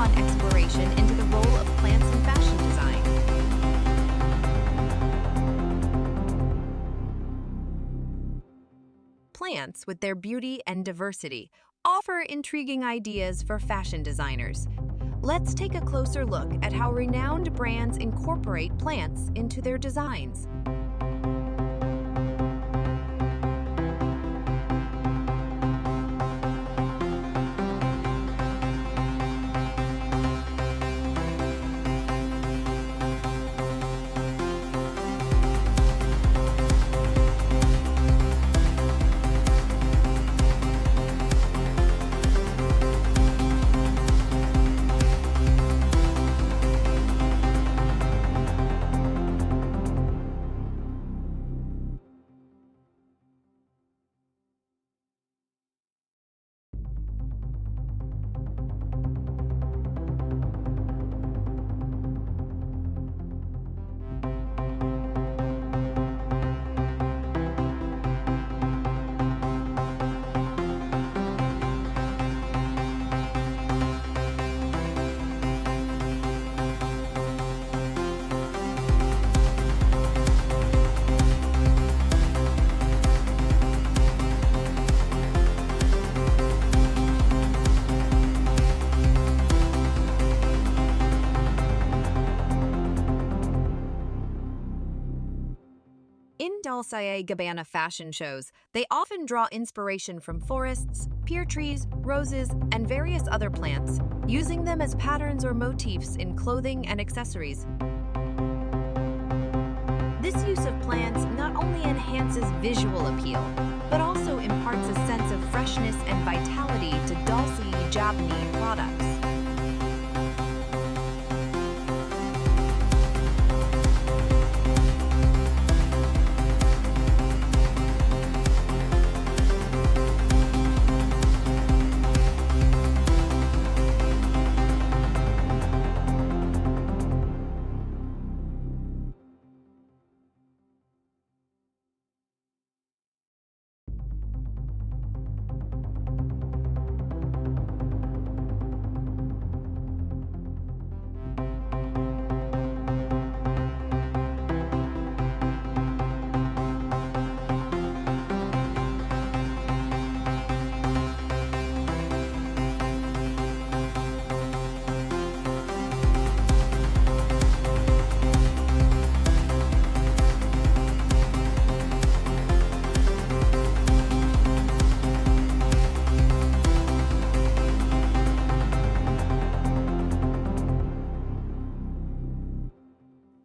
hands-on exploration into the role of plants in fashion design. Plants, with their beauty and diversity, offer intriguing ideas for fashion designers. Let's take a closer look at how renowned brands incorporate plants into their designs. In Dolce & Gabbana fashion shows, they often draw inspiration from forests, pear trees, roses, and various other plants, using them as patterns or motifs in clothing and accessories. This use of plants not only enhances visual appeal, but also imparts a sense of freshness and vitality to Dolce & Gabbana products.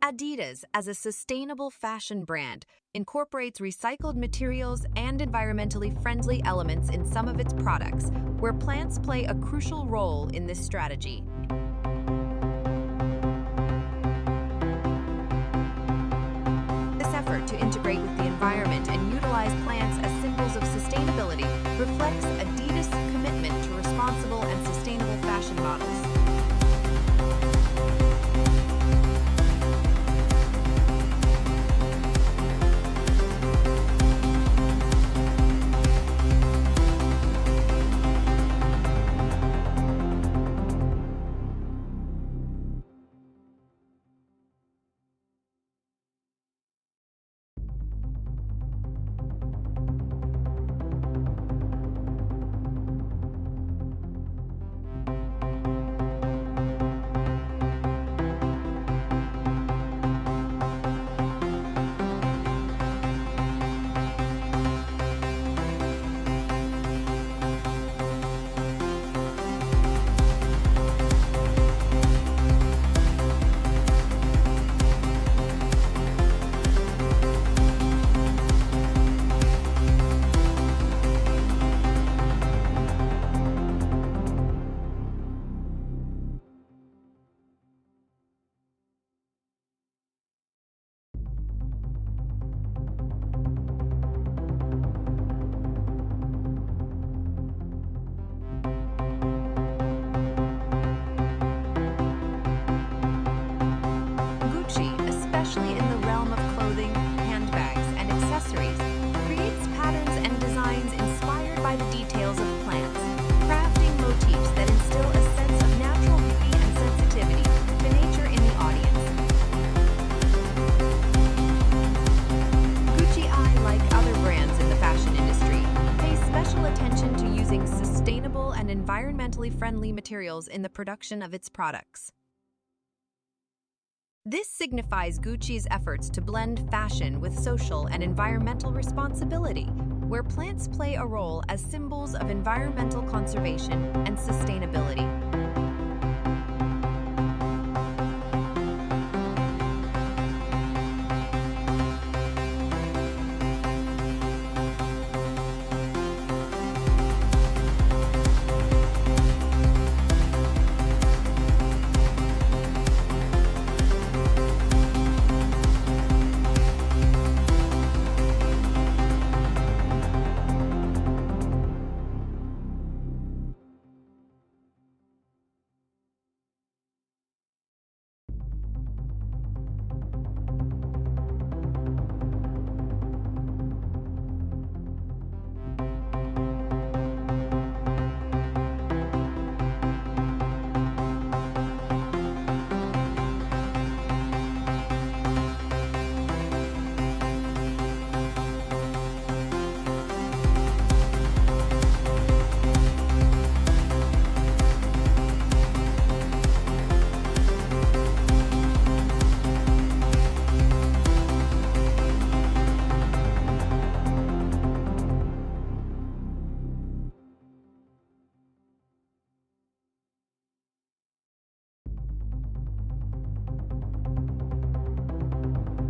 Adidas, as a sustainable fashion brand, incorporates recycled materials and environmentally friendly elements in some of its products, where plants play a crucial role in this strategy. This effort to integrate with the environment and utilize plants as symbols of sustainability reflects Adidas' commitment to responsible and sustainable fashion models. materials in the production of its products. This signifies Gucci's efforts to blend fashion with social and environmental responsibility, where plants play a role as symbols of environmental conservation and sustainability.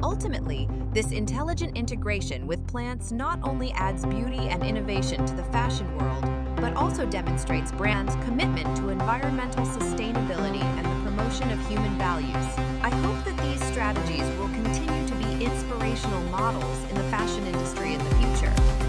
Ultimately, this intelligent integration with plants not only adds beauty and innovation to the fashion world, but also demonstrates brands' commitment to environmental sustainability and the promotion of human values. I hope that these strategies will continue to be inspirational models in the fashion industry in the future.